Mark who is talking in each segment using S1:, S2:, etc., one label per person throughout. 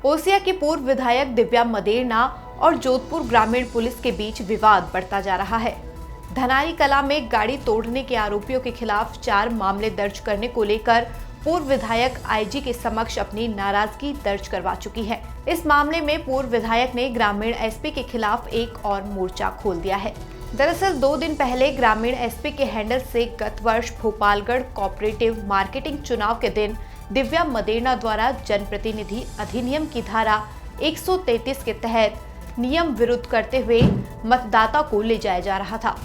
S1: ओसिया की पूर्व विधायक दिव्या मदेरणा और जोधपुर ग्रामीण पुलिस के बीच विवाद बढ़ता जा रहा है। धनारी कला में गाड़ी तोड़ने के आरोपियों के खिलाफ 4 मामले दर्ज करने को लेकर पूर्व विधायक आईजी के समक्ष अपनी नाराजगी दर्ज करवा चुकी है। इस मामले में पूर्व विधायक ने ग्रामीण एसपी के खिलाफ एक और मोर्चा खोल दिया है। दरअसल 2 दिन पहले ग्रामीण एसपी के हैंडल से गत वर्ष भोपालगढ़ कोऑपरेटिव मार्केटिंग चुनाव के दिन दिव्या मदेरणा द्वारा जनप्रतिनिधि अधिनियम की धारा 133 के तहत नियम विरुद्ध करते हुए मतदाता को ले जाया जा रहा था।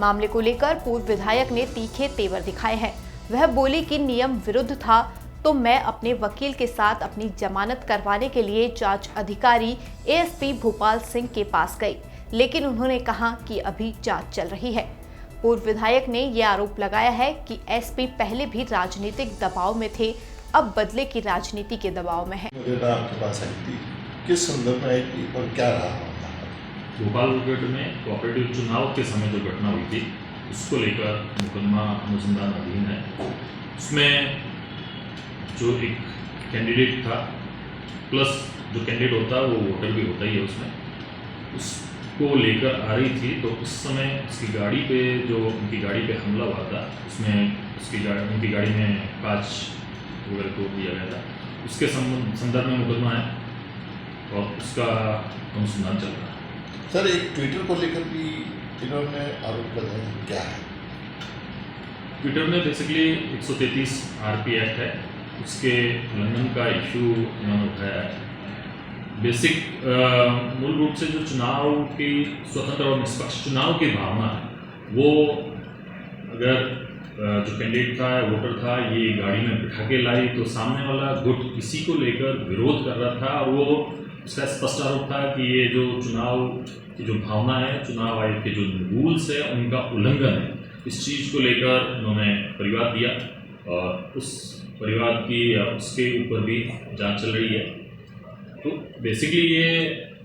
S1: मामले को लेकर पूर्व विधायक ने तीखे तेवर दिखाए हैं। वह बोली कि नियम विरुद्ध था तो मैं अपने वकील के साथ अपनी जमानत करवाने के लिए जांच अधिकारी एएसपी भोपाल सिंह के पास गई, लेकिन उन्होंने कहा कि अभी जांच चल रही है। पूर्व विधायक ने यह आरोप लगाया है कि एसपी पहले भी राजनीतिक दबाव में थे, अब बदले की राजनीति के दबाव में है।
S2: आपके पास आई थी, किस संदर्भ में आई थी और क्या रहा?
S3: भोपालगढ़ में कोऑपरेटिव चुनाव के समय जो घटना हुई थी उसको लेकर मुकदमा अनुसंधान अधीन है। उसमें जो एक कैंडिडेट था प्लस जो कैंडिडेट होता है वो वोटर भी होता ही है, उसमें उसको लेकर आ रही थी। तो उस समय उसकी गाड़ी पे जो उनकी गाड़ी पे हमला हुआ था उसमें उनकी गाड़ी में कांच वगैरह तोड़ दिया गया था। उसके संदर्भ में मुकदमा है और उसका अनुसंधान चल रहा है।
S2: सर, एक ट्विटर को लेकर भी इन्होंने आरोप लगाया, क्या है?
S3: ट्विटर में बेसिकली 133 आरपी एक्ट है, उसके उल्लंघन का इशू इन्होंने उठाया है। बेसिक मूल रूप से जो चुनाव की स्वतंत्र और निष्पक्ष चुनाव की भावना है वो अगर जो कैंडिडेट था वोटर था ये गाड़ी में बिठा के लाई तो सामने वाला गुट इसी को लेकर विरोध कर रहा था और वो उसका स्पष्ट आरोप था कि ये जो चुनाव की जो भावना है, चुनाव आयोग के जो रूल्स है उनका उल्लंघन है। इस चीज़ को लेकर उन्होंने परिवाद दिया और उस परिवाद की या उसके ऊपर भी जांच चल रही है। तो बेसिकली ये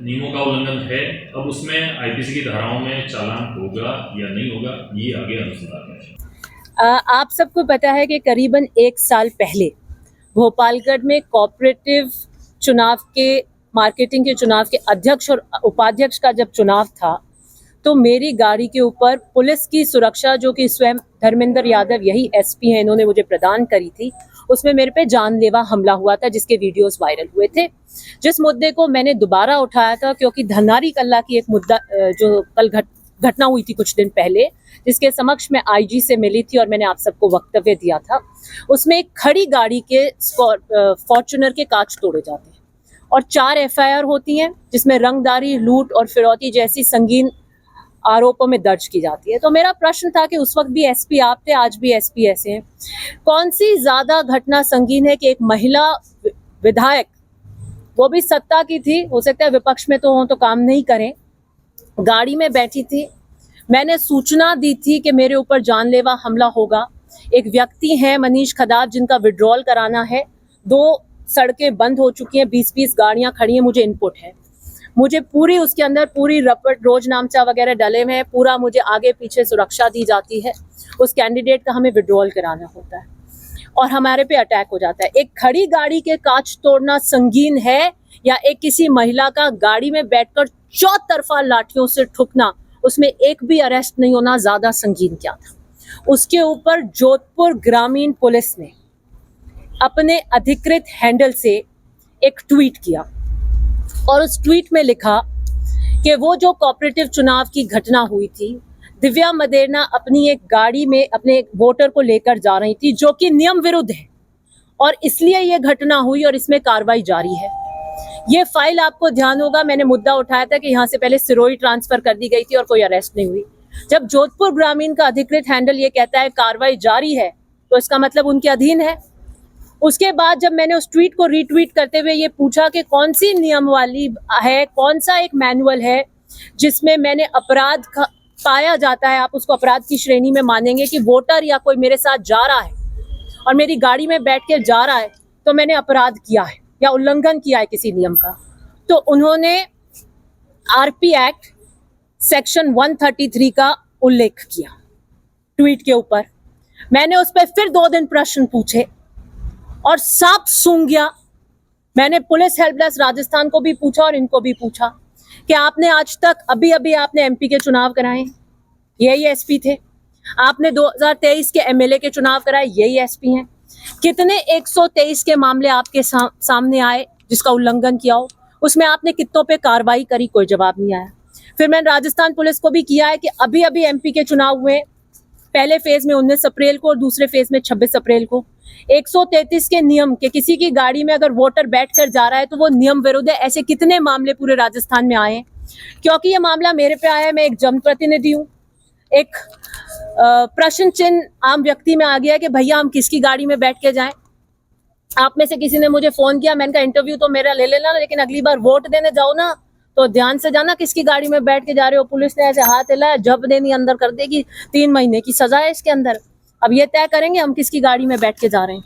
S3: नियमों का उल्लंघन है। अब उसमें आईपीसी की धाराओं में चालान होगा या नहीं होगा ये आगे अनुसंधान है।
S4: आप सबको पता है कि करीबन 1 साल पहले भोपालगढ़ में कोऑपरेटिव चुनाव के मार्केटिंग के चुनाव के अध्यक्ष और उपाध्यक्ष का जब चुनाव था तो मेरी गाड़ी के ऊपर पुलिस की सुरक्षा, जो कि स्वयं धर्मेंद्र यादव यही एसपी हैं, इन्होंने मुझे प्रदान करी थी, उसमें मेरे पे जानलेवा हमला हुआ था जिसके वीडियोस वायरल हुए थे। जिस मुद्दे को मैंने दोबारा उठाया था क्योंकि धनारी कला की एक मुद्दा जो कल घटना हुई थी कुछ दिन पहले, जिसके समक्ष मैं आईजी से मिली थी और मैंने आप सबको वक्तव्य दिया था, उसमें एक खड़ी गाड़ी के फॉर्च्यूनर के कांच तोड़े जाते हैं और 4 एफआईआर होती हैं जिसमें रंगदारी, लूट और फिरौती जैसी संगीन आरोपों में दर्ज की जाती है। तो मेरा प्रश्न था कि उस वक्त भी एसपी आप थे, आज भी एसपी ऐसे हैं, कौन सी ज्यादा घटना संगीन है कि एक महिला विधायक, वो भी सत्ता की थी, हो सकता है विपक्ष में तो हो तो काम नहीं करें, गाड़ी में बैठी थी, मैंने सूचना दी थी कि मेरे ऊपर जानलेवा हमला होगा। एक व्यक्ति है मनीष खदार जिनका विड्रॉल कराना है, 2 सड़कें बंद हो चुकी हैं, 20-20 गाड़ियां खड़ी हैं, मुझे इनपुट है, मुझे पूरी उसके अंदर पूरी रपट रोज नामचा वगैरह डले हुए हैं, पूरा मुझे आगे पीछे सुरक्षा दी जाती है। उस कैंडिडेट का हमें विड्रॉल कराना होता है और हमारे पे अटैक हो जाता है। एक खड़ी गाड़ी के कांच तोड़ना संगीन है या एक किसी महिला का गाड़ी में बैठकर चौतरफा लाठियों से ठुकना, उसमें एक भी अरेस्ट नहीं होना ज्यादा संगीन क्या था? उसके ऊपर जोधपुर ग्रामीण पुलिस ने अपने अधिकृत हैंडल से एक ट्वीट किया और उस ट्वीट में लिखा कि वो जो कोऑपरेटिव चुनाव की घटना हुई थी, दिव्या मदेरणा अपनी एक गाड़ी में अपने एक वोटर को लेकर जा रही थी जो कि नियम विरुद्ध है और इसलिए ये घटना हुई और इसमें कार्रवाई जारी है। ये फाइल आपको ध्यान होगा, मैंने मुद्दा उठाया था कि यहाँ से पहले सिरोही ट्रांसफर कर दी गई थी और कोई अरेस्ट नहीं हुई। जब जोधपुर ग्रामीण का अधिकृत हैंडल ये कहता है कार्रवाई जारी है तो इसका मतलब उनके अधीन है। उसके बाद जब मैंने उस ट्वीट को रीट्वीट करते हुए ये पूछा कि कौन सी नियमावली है, कौन सा एक मैनुअल है जिसमें मैंने अपराध पाया जाता है, आप उसको अपराध की श्रेणी में मानेंगे कि वोटर या कोई मेरे साथ जा रहा है और मेरी गाड़ी में बैठ के जा रहा है तो मैंने अपराध किया है या उल्लंघन किया है किसी नियम का। तो उन्होंने आरपी एक्ट सेक्शन 133 का उल्लेख किया ट्वीट के ऊपर। मैंने उस पर फिर 2 दिन प्रश्न पूछे और साफ सूंघ गया मैंने पुलिस हेल्प डेस्क राजस्थान को भी पूछा और इनको भी पूछा कि आपने आज तक अभी अभी आपने एमपी के चुनाव कराए, यही एसपी थे। आपने 2023 के एमएलए के चुनाव कराए, यही एसपी हैं। कितने 123 के मामले आपके सामने आए जिसका उल्लंघन किया हो, उसमें आपने कितनों पे कार्रवाई करी? कोई जवाब नहीं आया। फिर मैंने राजस्थान पुलिस को भी किया है कि अभी अभी एमपी के चुनाव हुए, पहले फेज में 19 अप्रैल को और दूसरे फेज में 26 अप्रैल को। 133 के नियम के किसी की गाड़ी में अगर वोटर बैठकर जा रहा है तो वो नियम विरुद्ध है। ऐसे कितने मामले पूरे राजस्थान में आए हैं? क्योंकि ये मामला मेरे पे आया है, मैं एक जनप्रतिनिधि हूँ, एक प्रश्न चिन्ह आम व्यक्ति में आ गया कि भैया हम किसकी गाड़ी में बैठ के जाएं। आप में से किसी ने मुझे फोन किया, मैंने कहा इंटरव्यू तो मेरा ले लेना, लेकिन अगली बार वोट देने जाओ ना तो ध्यान से जाना किसकी गाड़ी में बैठ के जा रहे हो। पुलिस ने ऐसे हाथ हिलाया, जब देनी अंदर कर देगी, 3 महीने की सजा है इसके अंदर। अब ये तय करेंगे हम किसकी गाड़ी में बैठ के जा रहे हैं।